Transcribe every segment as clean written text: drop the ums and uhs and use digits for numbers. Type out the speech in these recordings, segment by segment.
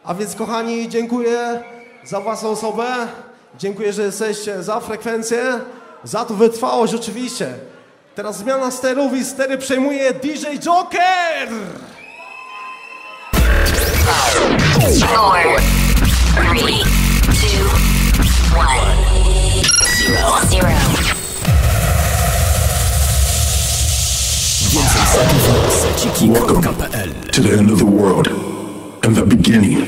A więc kochani, dziękuję za własną osobę, dziękuję, że jesteście, za frekwencję, za tą wytrwałość oczywiście. Teraz zmiana sterów i stery przejmuje DJ Jok3r! 4, 3, 2, 1, 0. Więcej setów na Seciki.pl. To the end of the world and the beginning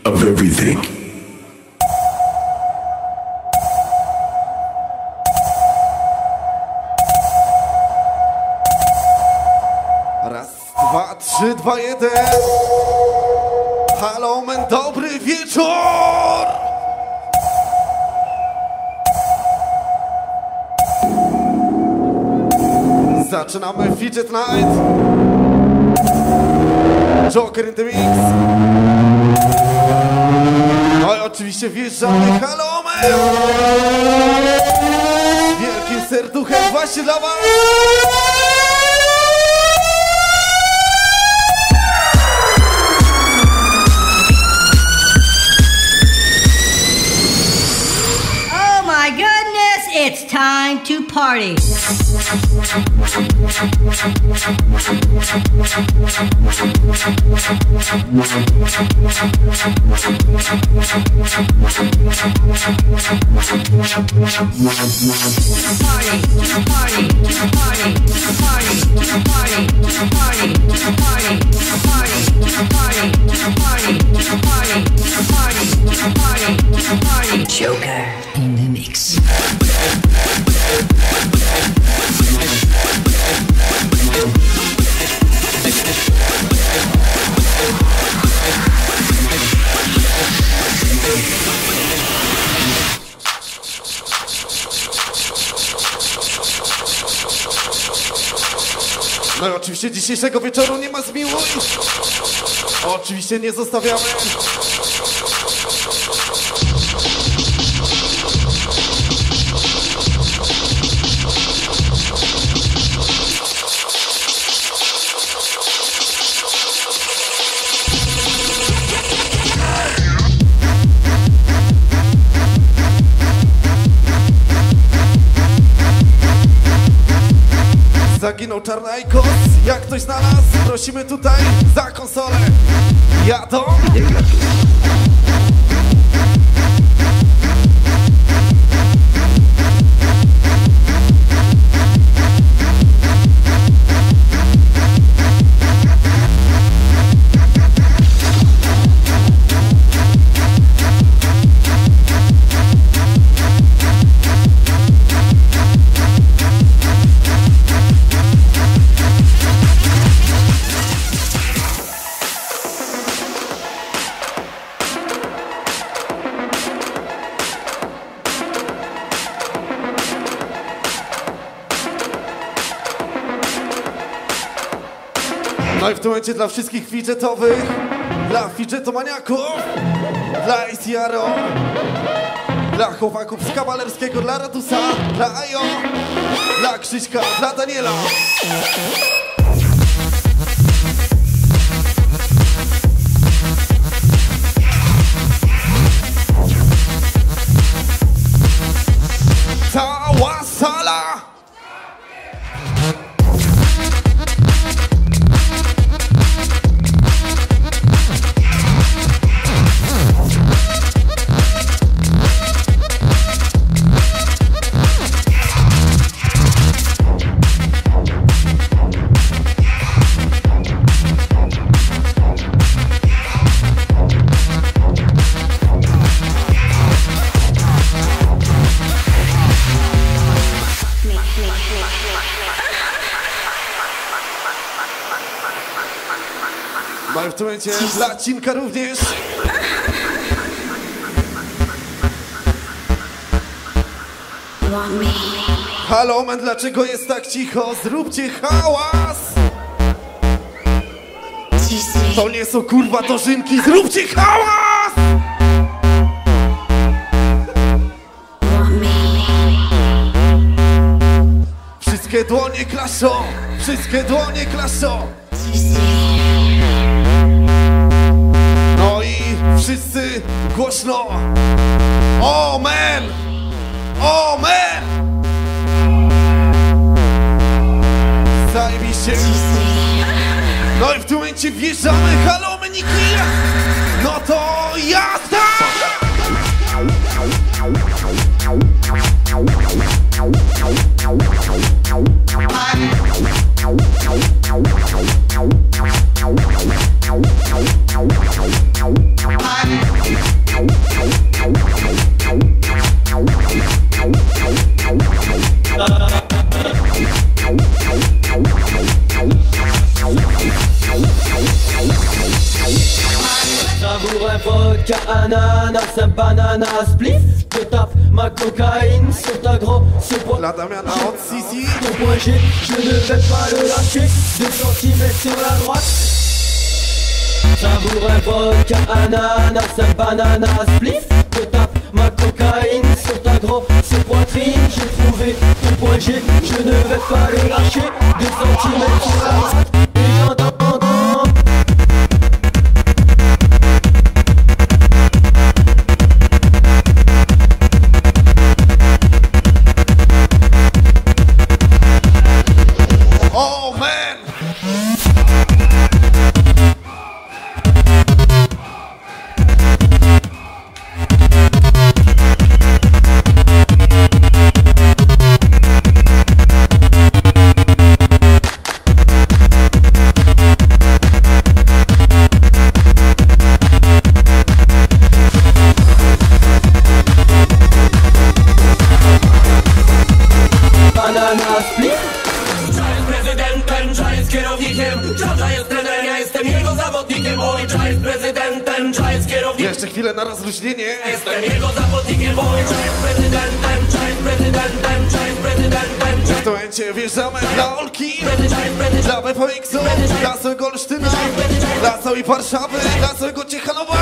of everything. Raz, dwa, 3, 2, 1. Halo, Omen, dobry wieczór! Zaczynamy Fidget Night. Jok3r in the mix. No i oczywiście wjeżdżamy. Halo, Omen! Wielkim serduchem właśnie dla was! Oh my goodness, it's time to party. Jok3r in the mix. No i oczywiście dzisiejszego wieczoru nie ma zmiłuj. Oczywiście nie zostawiamy. Zaginął Czarnajkos, jak ktoś znalazł, prosimy tutaj za konsolę. Jadą! No i w tym momencie dla wszystkich fidgetowych, dla fidgetomaniaków, dla Jok3r, dla chłopaków z Kawalerskiego, dla Ratusa, dla Ajo, dla Krzyśka, dla Daniela. Cała sala! No i w tym momencie dla Cinka również. Halo, Omen, dlaczego jest tak cicho? Zróbcie hałas! To nie są kurwa dożynki, zróbcie hałas! Wszystkie dłonie klaszą, wszystkie dłonie klaszą. No i wszyscy głośno. Omen! Omen! Zajebiście. No i w tym momencie wjeżdżamy. Halo, Meniki! No to jazda! Savoureux vodka, ananas, un banana spliff. Je tape ma cocaïne sur ta grosse poitrine. La Damiana od Sisi. Ton point G, je ne vais pas le lâcher. 2 centimètres sur la droite. Savoureux vodka, ananas, un banana spliff. Je tape ma cocaïne sur ta grosse poitrine. J'ai trouvé ton point G, je ne vais pas le lâcher. 2 centimètres sur la droite. Et j'entends. Jeszcze chwilę na rozluźnienie. Jestem jego zawodnikiem, bo jest prezydentem, prezydentem. W tym momencie wjeżdżamy dla Olki, dla BPX-u, dla całego Olsztyna, dla całej Warszawy, dla całego Ciechanowa,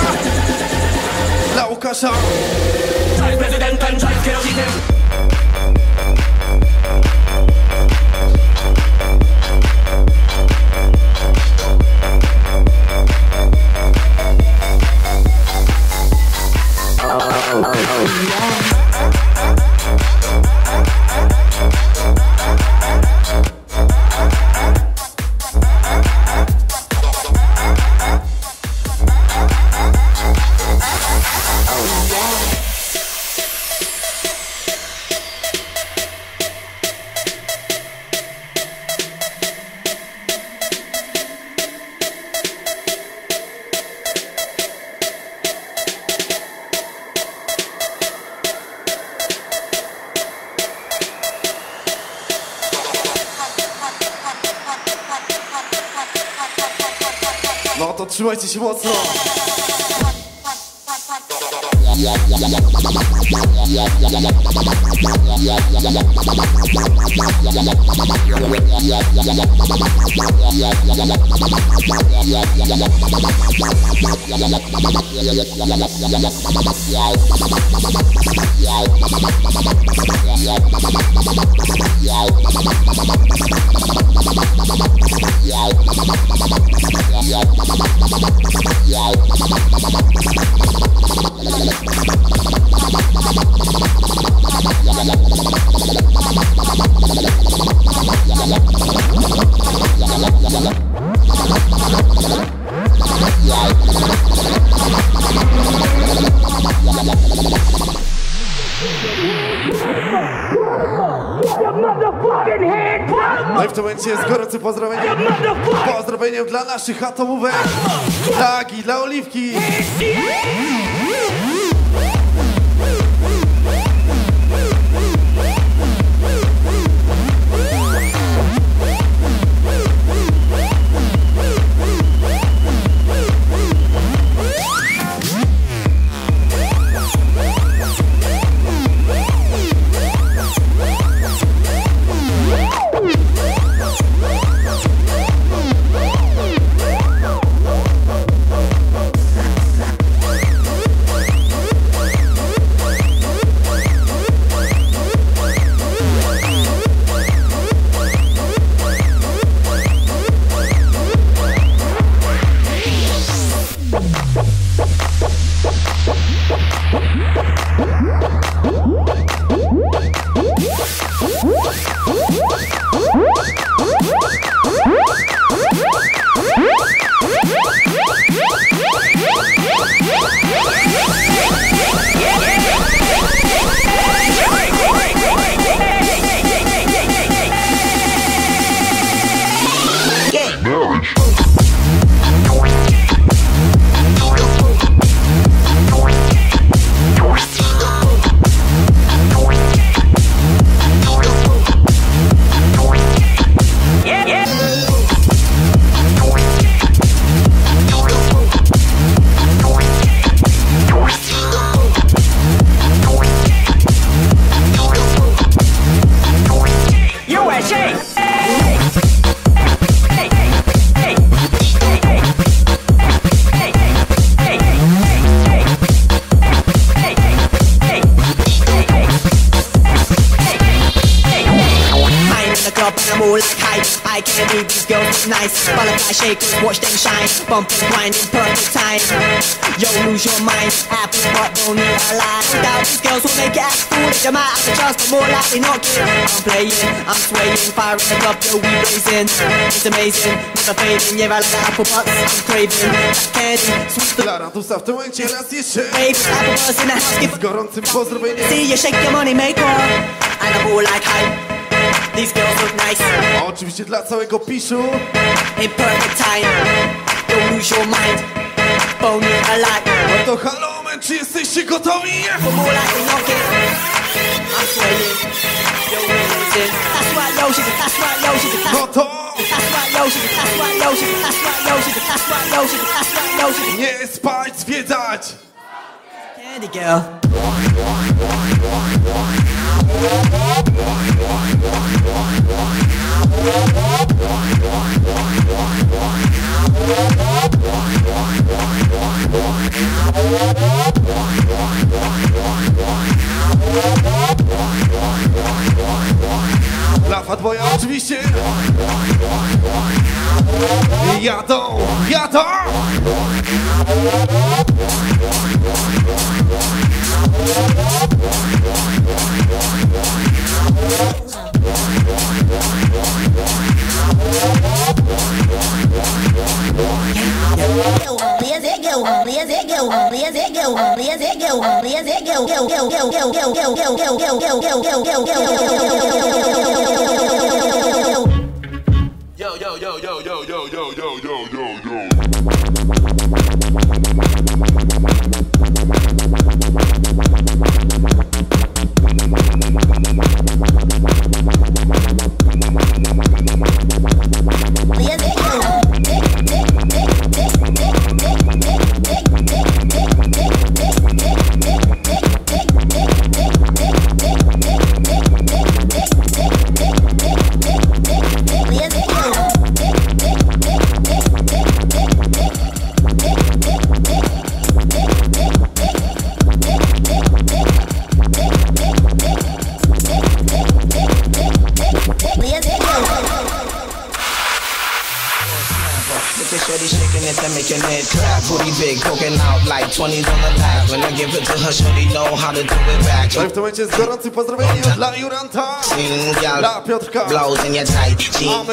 dla Łukasza. Prezydentem, kierownikiem. No to trzymajcie się mocno. No i w tym momencie jest gorące pozdrowienie. Pozdrowieniem dla naszych atomówek, dla Agi, dla Oliwki. candy, these girls look nice. Butterfly shakers, watch them shine. Bump and grind in perfect time. Yo, lose your mind. Apple but don't need a lie. Without these girls will make it act foolish. I might have the chance, but more likely not kidding. I'm playing, I'm swaying, fire in the club, yo, we blazing. It's amazing, never fading. Yeah, I like the apple butts, I'm craving. That candy, sweet Dla Ratusa w tym momencie raz jeszcze. baby, apple butts in the house. Give Z gorącym pozdrowieniem. see you shake your money maker. And I'm all like hype. These girls look nice. A oczywiście dla całego piszu. In perfect time. Don't lose your mind. Bone it alive. No to halo, Omen, czy jesteście gotowi? For more like we knock it. I'm swaying. Yo, amazing. That's right, yo, she's a that's right, yo, she's a that's No to that's right, yo, she's a that's right, yo, she's a that's right, yo, she's a that's right, yo, she's a that's right, yo, she's a nie spać, zwiedzać. candy girl. Dla Fatboya oczywiście. Jadą, jadą. Making it clap, booty big, poking out like 20s on the lap. When I give it to her, shorty know how to do it back. No i w tym momencie z gorącym pozdrowieniem dla Juranta, dla Piotrka. Blows in your tight jeans.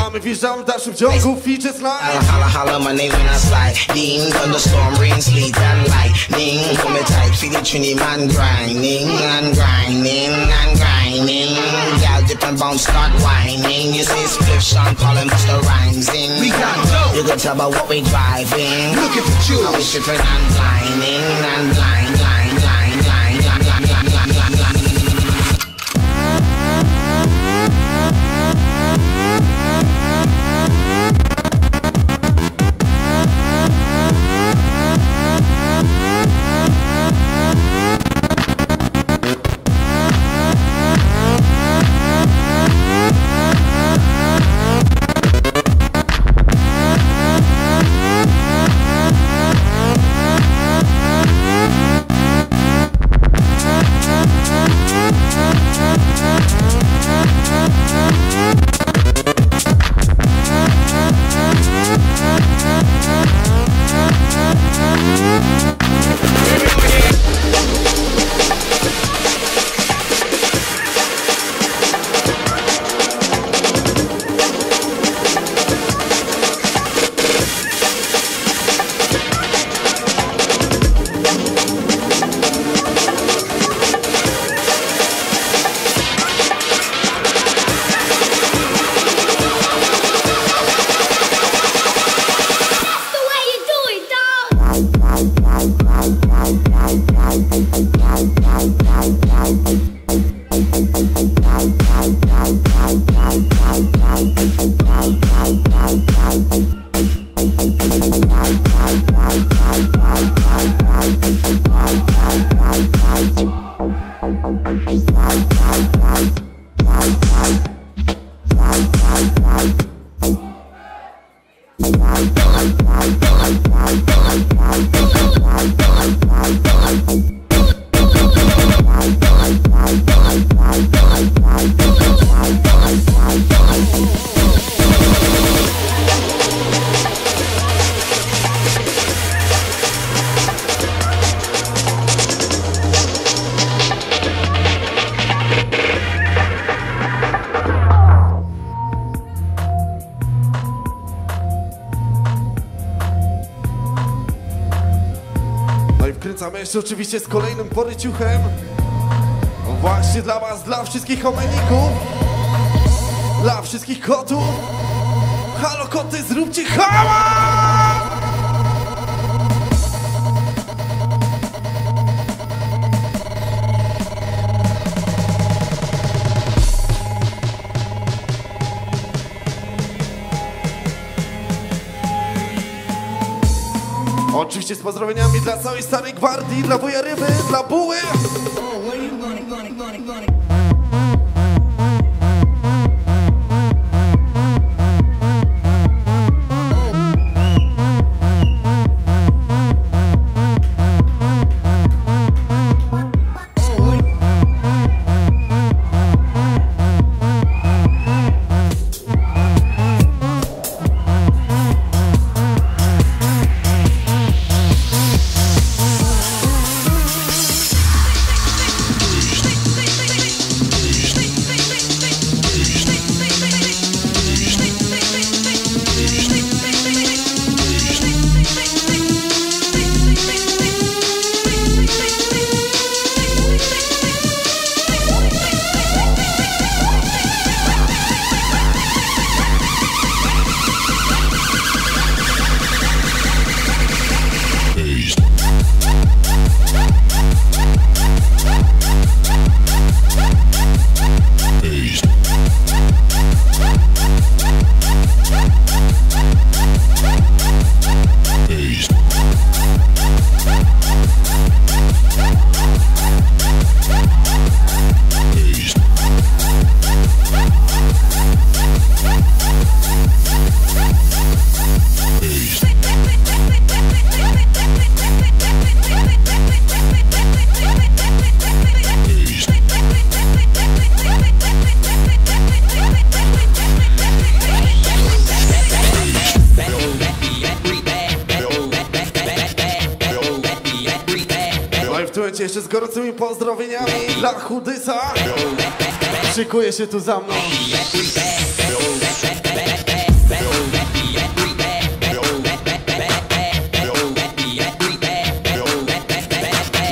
A my wjeżdżamy w dalszym ciągu Fidget Holla, holla, holla, my name when I slide. Dean, thunderstorm, rain, sleet, and lightning. Hold me tight, feel the trini man grinding and grinding and grinding. Gal dip and bounce, start whining. You say spliff, Sean, call him Mr. Rhymes in. We got dope. You can tell by what we driving. Look at the juice. How we stripping and blinding and blind, blind, blind, blind, blind, blind, blind, blind, blind, blind. No i wkręcamy jeszcze oczywiście z kolejnym poryciuchem. Właśnie dla was, dla wszystkich omeników, dla wszystkich kotów. Halo koty, zróbcie hałas! Oczywiście z pozdrowieniami dla całej starej gwardii, dla wuja ryby, dla buły. Jeszcze z gorącymi pozdrowieniami dla Chudysa. Szykuje się tu za mną.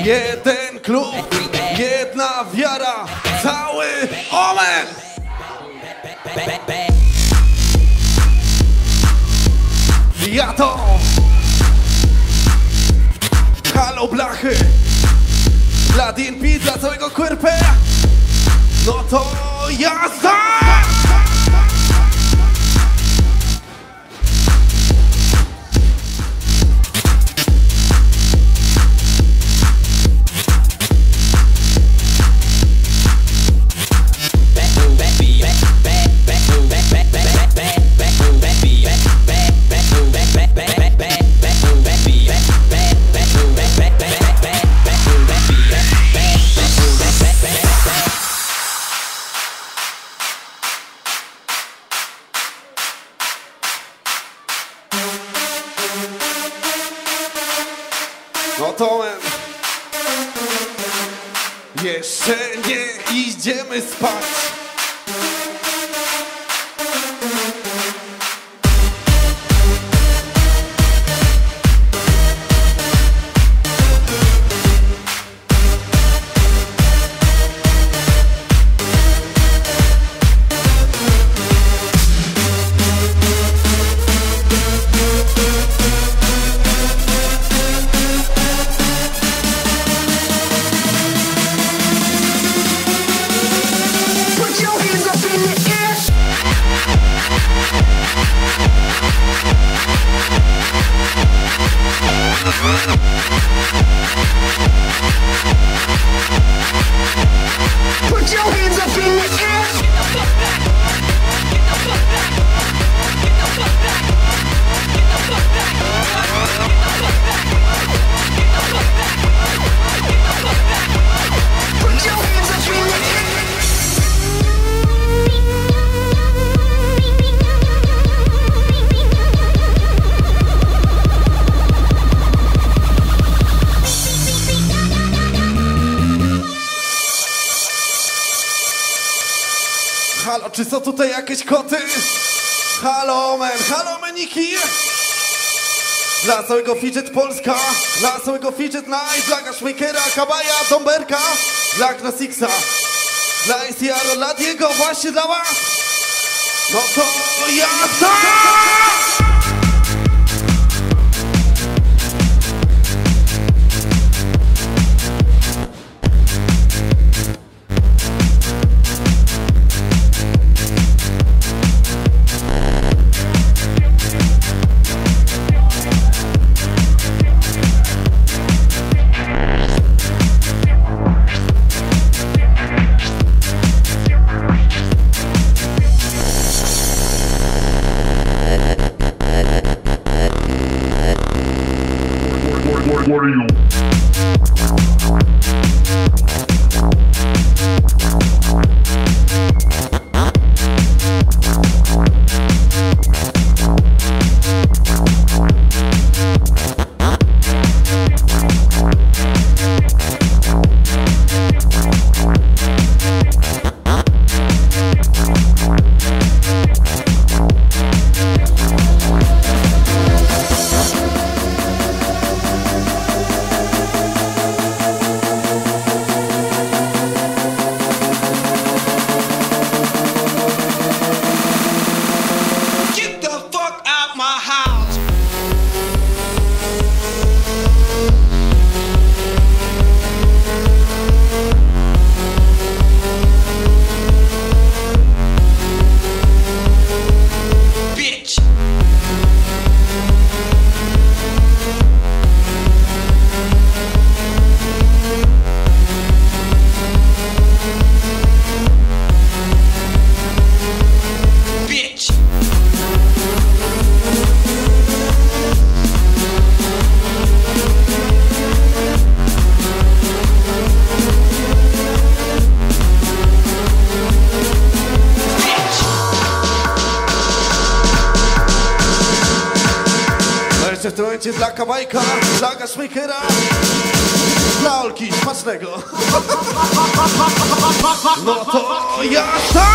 Jeden klub, jedna wiara, cały Omen! Ja to! Halo blachy! Dla DNP, dla całego Jok3r. No to jazda! No to jeszcze nie idziemy spać. Halo, czy są tutaj jakieś koty? Halo, Omen, halo, Omeniki! Dla całego Fidget Polska, dla całego Fidget Night, dla Jok3ra, Kabaja, Tomberka, dla Knasixa, dla Jok3r, dla Diego, właśnie dla was. No to jazda! What are you? W tym momencie dla Kabajka, dla Jok3ra, dla Olki, smacznego. No to jazda!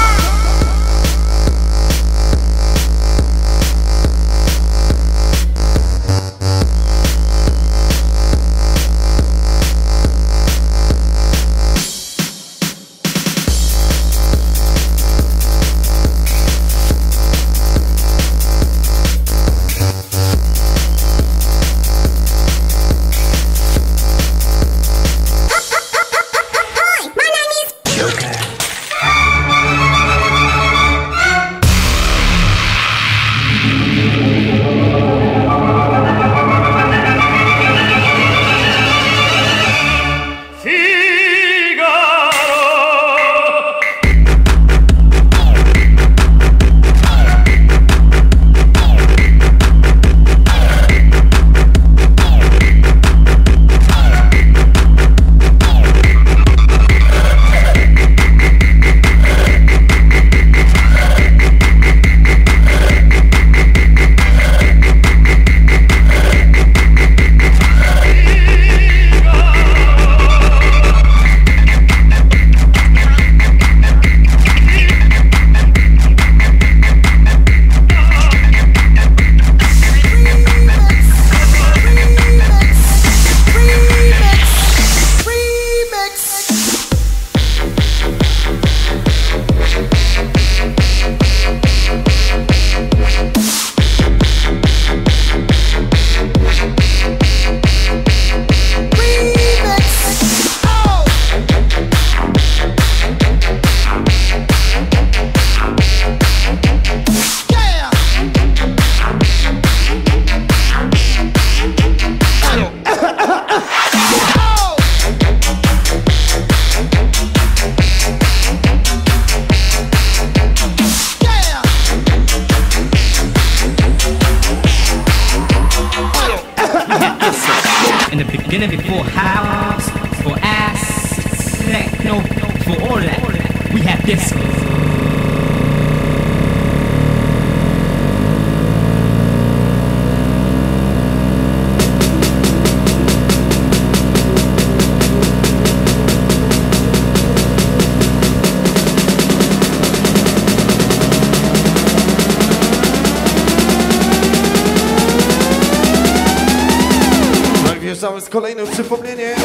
For house, for ass, techno, for all that, we have this. Wjeżdżamy z kolejnym przypomnieniem.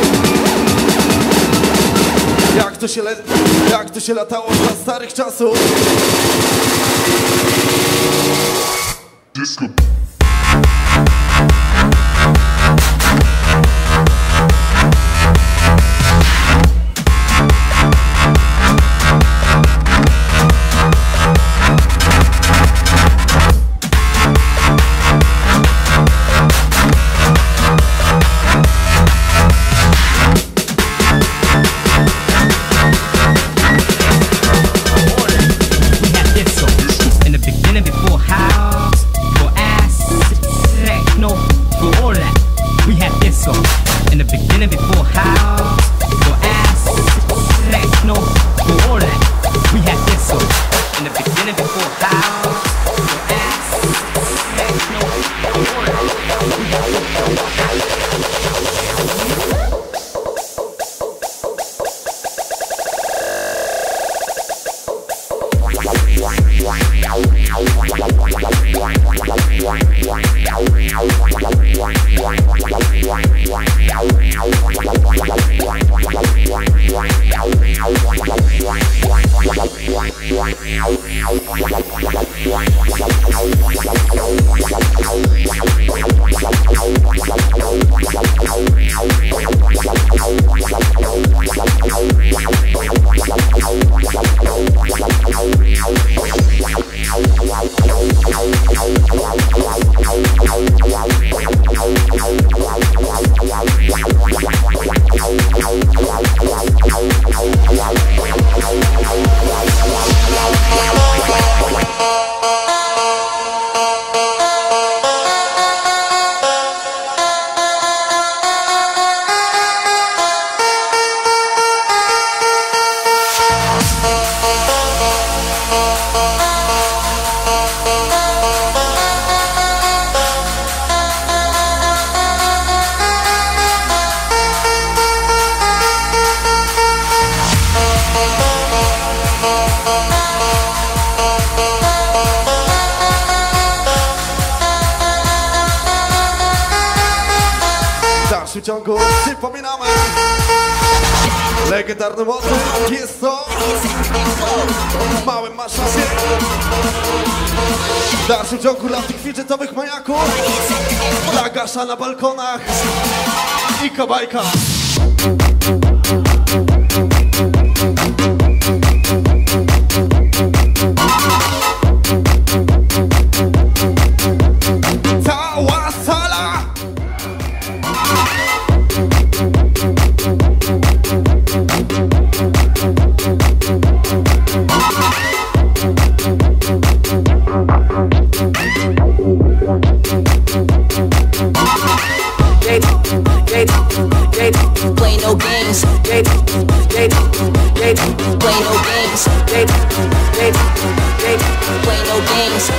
Jak to się latało za starych czasów. Disco. W dalszym ciągu przypominamy legendarny motyw. Jest to w małym maszasie. W dalszym ciągu dla tych fidgetowych maniaków, dla gasza na balkonach i kabajka. Cała sala! Play no games. Play no games. Play no games.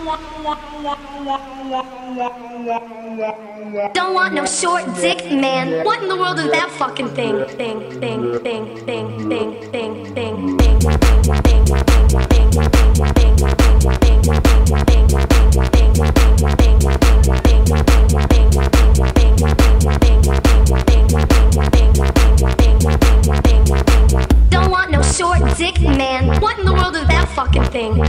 Don't want no short dick, man. What in the world is that fucking thing? Don't want no short dick, man. What in the world is that fucking thing?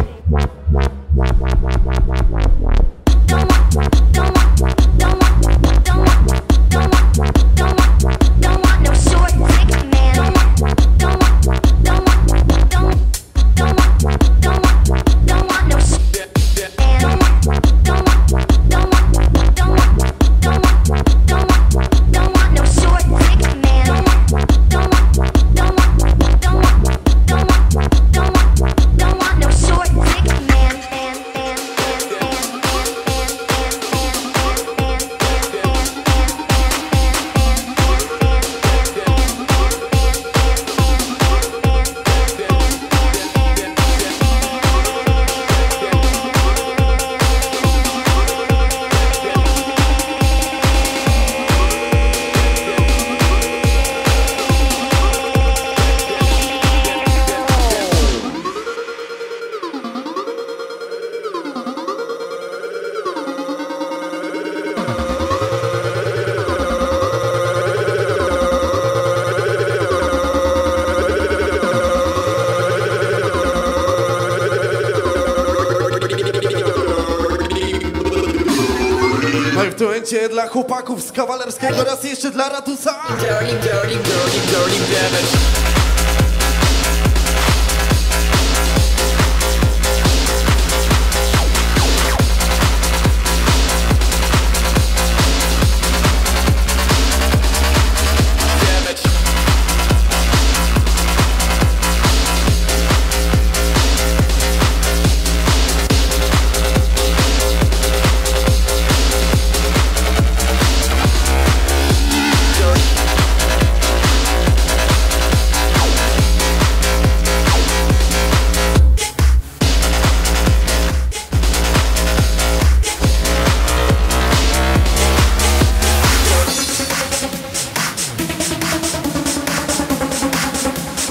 Dla chłopaków z kawalerskiego, raz jeszcze dla Ratusa.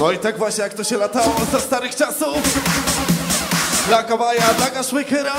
No i tak właśnie jak to się latało za starych czasów. Dla Kawaja, dla Jok3ra.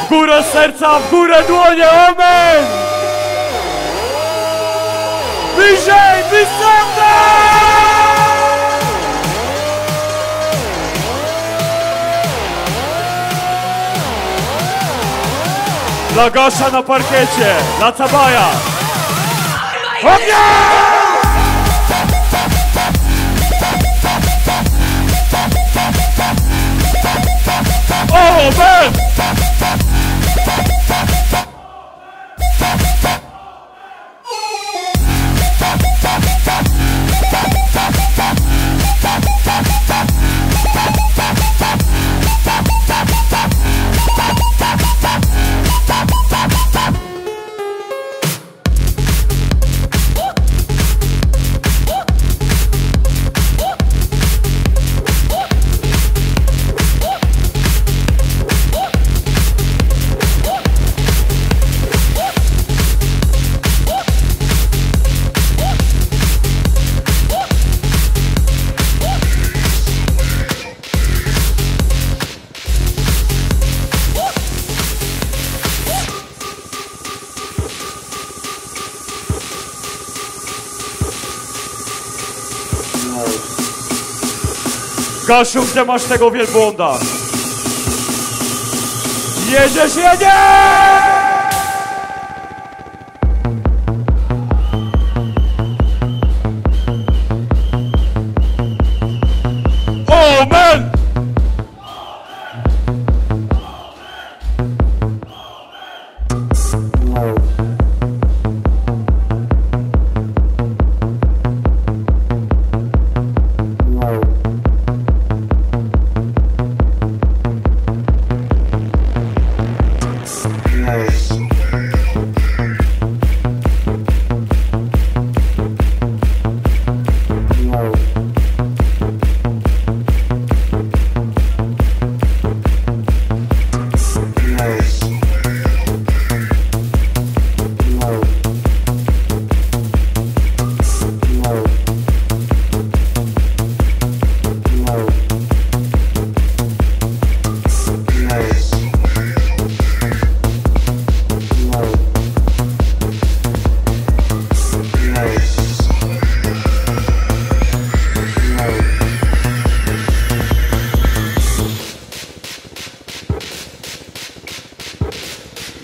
W górę serca, w górę dłonie, Omen! Wyżej, występne! Dla Gosza na parkiecie, dla Cabaja! Ognia! Omen! Gosiu, gdzie masz tego wielbłąda? Jedziesz, jedziesz! Omen!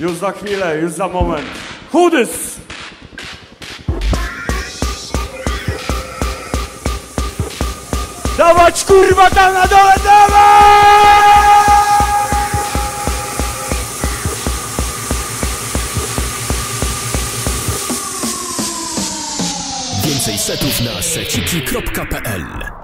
Już za chwilę, już za moment. Chudys! Dawać kurwa tam na dole, dawać! Więcej setów na seciki.pl